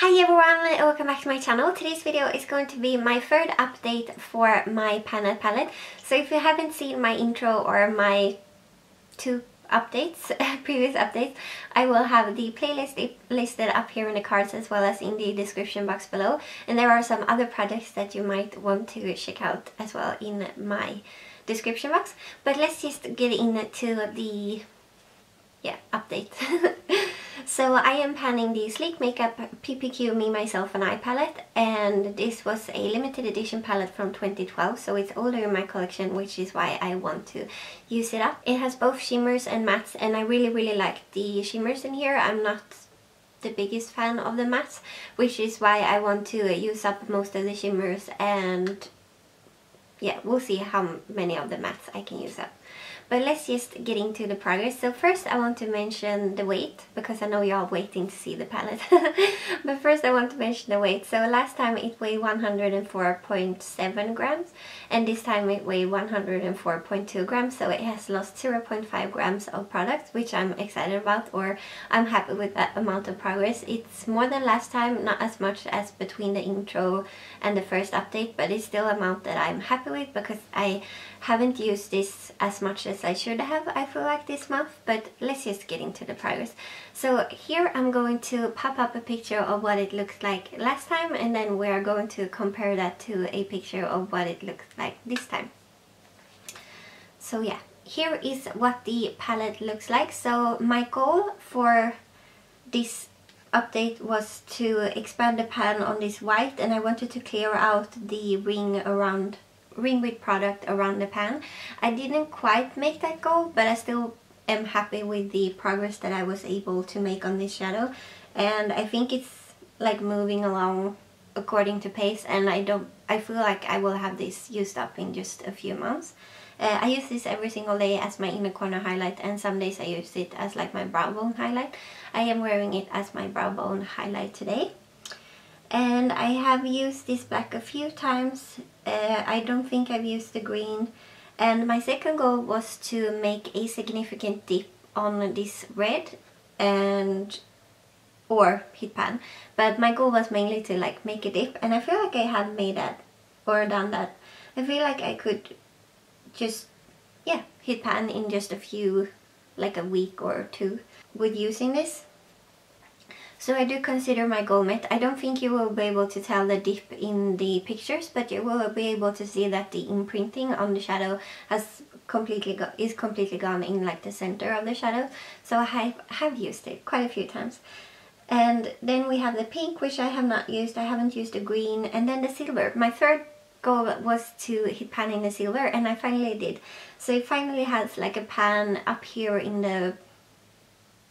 Hi everyone, welcome back to my channel. Today's video is going to be my third update for my panel palette. So if you haven't seen my intro or my two updates, previous updates, I will have the playlist listed up here in the cards as well as in the description box below. And there are some other projects that you might want to check out as well in my description box. But let's just get into the update. So I am panning the Sleek Makeup PPQ Me, Myself and I palette, and this was a limited edition palette from 2012, so it's older in my collection, which is why I want to use it up. It has both shimmers and mattes, and I really like the shimmers in here. I'm not the biggest fan of the mattes, which is why I want to use up most of the shimmers, and yeah, we'll see how many of the mattes I can use up. But let's just get into the progress. So first I want to mention the weight, because I know you're all waiting to see the palette. But first I want to mention the weight. So last time it weighed 104.7 grams and this time it weighed 104.2 grams. So it has lost 0.5 grams of product, which I'm excited about, or I'm happy with that amount of progress. It's more than last time, not as much as between the intro and the first update, but it's still an amount that I'm happy with because I haven't used this as much as I should have, I feel like, this month. But let's just get into the progress. So here I'm going to pop up a picture of what it looked like last time, and then we're going to compare that to a picture of what it looks like this time. So yeah, here is what the palette looks like. So my goal for this update was to expand the pan on this white, and I wanted to clear out the ring with product around the pan. I didn't quite make that goal, but I still am happy with the progress that I was able to make on this shadow, and I think it's like moving along according to pace, and I feel like I will have this used up in just a few months. I use this every single day as my inner corner highlight, and some days I use it as like my brow bone highlight. I am wearing it as my brow bone highlight today. And I have used this black a few times. I don't think I've used the green. And my second goal was to make a significant dip on this red or hit pan. But my goal was mainly to like make a dip, and I feel like I have made that or done that. I feel like I could just hit pan in just a few, like a week or two with using this. So I do consider my goal met. I don't think you will be able to tell the dip in the pictures, but you will be able to see that the imprinting on the shadow is completely gone in like the center of the shadow. So I have used it quite a few times. And then we have the pink, which I have not used. I haven't used the green, and then the silver. My third goal was to hit pan in the silver, and I finally did. So it finally has like a pan up here in the,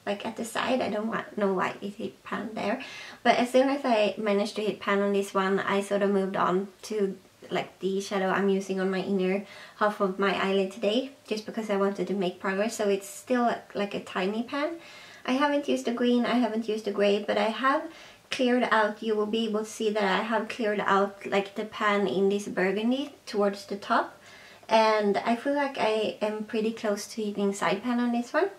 like at the side. I don't know why it hit pan there, but as soon as I managed to hit pan on this one, I sort of moved on to like the shadow I'm using on my inner half of my eyelid today, just because I wanted to make progress. So it's still like a tiny pan. I haven't used the green, I haven't used the grey, but I have cleared out, you will be able to see that I have cleared out like the pan in this burgundy towards the top, and I feel like I am pretty close to hitting side pan on this one.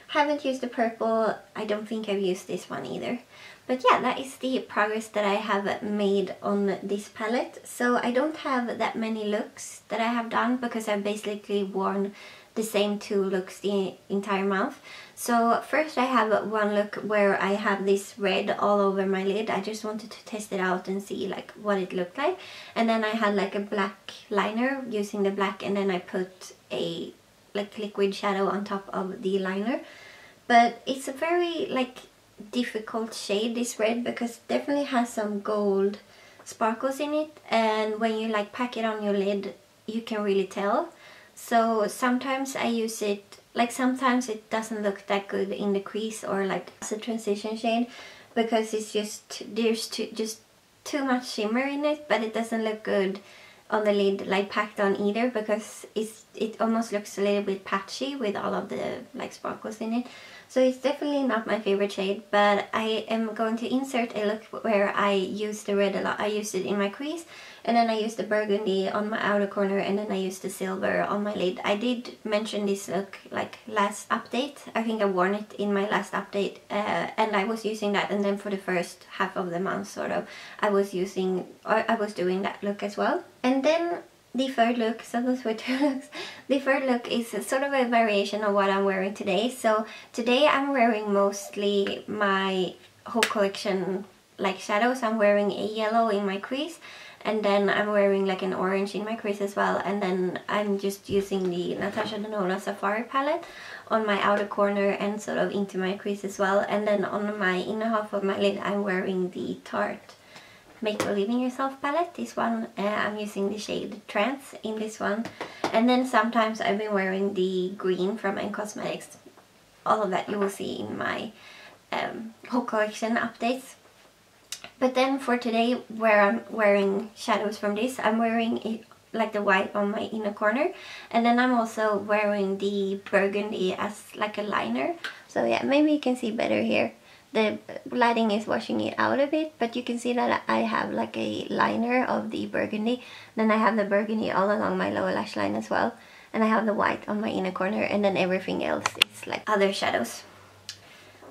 Haven't used the purple. I don't think I've used this one either. But yeah, that is the progress that I have made on this palette. So I don't have that many looks that I have done because I've basically worn the same two looks the entire month. So first I have one look where I have this red all over my lid. I just wanted to test it out and see like what it looked like. And then I had like a black liner using the black, and then I put a like liquid shadow on top of the liner. But it's a very like difficult shade, this red, because it definitely has some gold sparkles in it, and when you like pack it on your lid you can really tell. So sometimes I use it, like sometimes it doesn't look that good in the crease or like as a transition shade, because it's just, there's just too much shimmer in it, but it doesn't look good on the lid like packed on either, because it almost looks a little bit patchy with all of the like sparkles in it. So it's definitely not my favorite shade, but I am going to insert a look where I use the red a lot. I used it in my crease, and then I used the burgundy on my outer corner, and then I used the silver on my lid. I did mention this look like last update. I think I worn it in my last update, and I was using that, and then for the first half of the month sort of I was doing that look as well. And then the third look, so those were 2 looks. The third look is sort of a variation of what I'm wearing today. So today I'm wearing mostly my whole collection like shadows. I'm wearing a yellow in my crease, and then I'm wearing like an orange in my crease as well, and then I'm just using the Natasha Denona Safari palette on my outer corner and sort of into my crease as well. And then on my inner half of my lid I'm wearing the Tarte Make Believing Yourself palette. This one, I'm using the shade Trance in this one. And then sometimes I've been wearing the green from N Cosmetics. All of that you will see in my whole collection updates. But then for today, where I'm wearing shadows from this, I'm wearing it like the white on my inner corner. And then I'm also wearing the burgundy as like a liner. So yeah, maybe you can see better here. The lighting is washing it out a bit, but you can see that I have like a liner of the burgundy. Then I have the burgundy all along my lower lash line as well. And I have the white on my inner corner, and then everything else is like other shadows.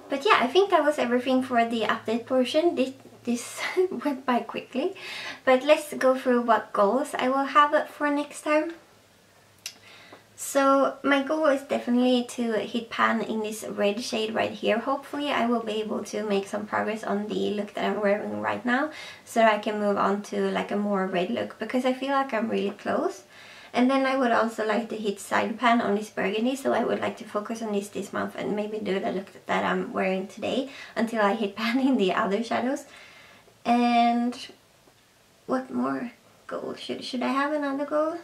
But yeah, I think that was everything for the update portion. This went by quickly. But let's go through what goals I will have for next time. So my goal is definitely to hit pan in this red shade right here. Hopefully I will be able to make some progress on the look that I'm wearing right now, so I can move on to like a more red look, because I feel like I'm really close. And then I would also like to hit side pan on this burgundy, so I would like to focus on this month and maybe do the look that I'm wearing today until I hit pan in the other shadows. And what more goal? Should I have another goal?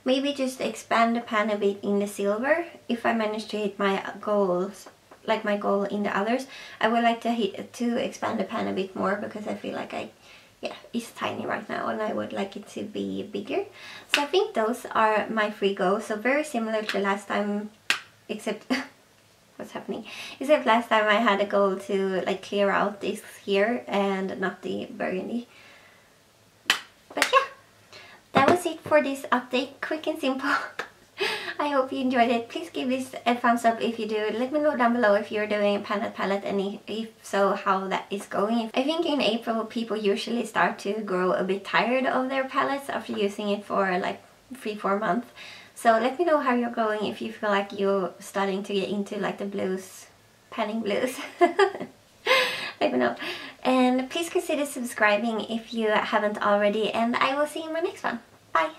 Maybe just expand the pan a bit in the silver. If I manage to hit my goals, like my goal in the others, I would like to expand the pan a bit more, because I feel like it's tiny right now and I would like it to be bigger. So I think those are my 3 goals. So very similar to last time, except what's happening? Except last time I had a goal to like clear out this here and not the burgundy. But yeah. That was it for this update, quick and simple. I hope you enjoyed it. Please give this a thumbs up if you do. Let me know down below if you're doing a palette, and if so, how that is going. I think in April people usually start to grow a bit tired of their palettes after using it for like 3-4 months. So let me know how you're going, if you feel like you're starting to get into like the blues, panning blues. I don't know. And please consider subscribing if you haven't already, and I will see you in my next one. Bye!